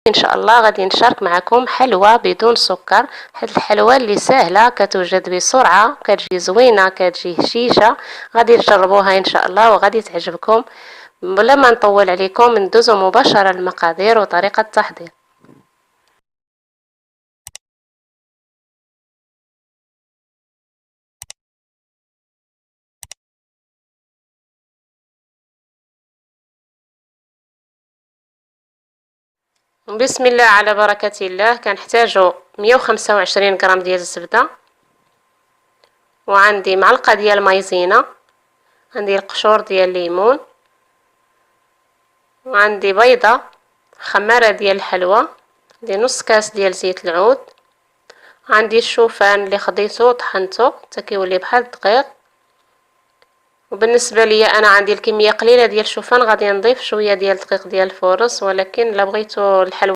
ان شاء الله غادي نشارك معكم حلوى بدون سكر. هاد الحلوى اللي سهله كتوجد بسرعه، كتجي زوينه، كتجي هشيشه. غادي تجربوها ان شاء الله وغادي تعجبكم. بلا ما نطول عليكم ندوزو مباشره للمقادير وطريقه التحضير. بسم الله على بركة الله. كنحتاجو 125 غرام ديال الزبدة، وعندي معلقة ديال مايزينا، عندي القشور ديال الليمون، وعندي بيضة، خمارة ديال الحلوى، عندي نص كاس ديال زيت العود، عندي الشوفان اللي خضيته وطحنته حتى كيولي بحال الدقيق. وبالنسبه ليا انا عندي الكميه قليله ديال الشوفان، غادي نضيف شويه ديال الدقيق ديال الفورص، ولكن الا بغيتو الحلوى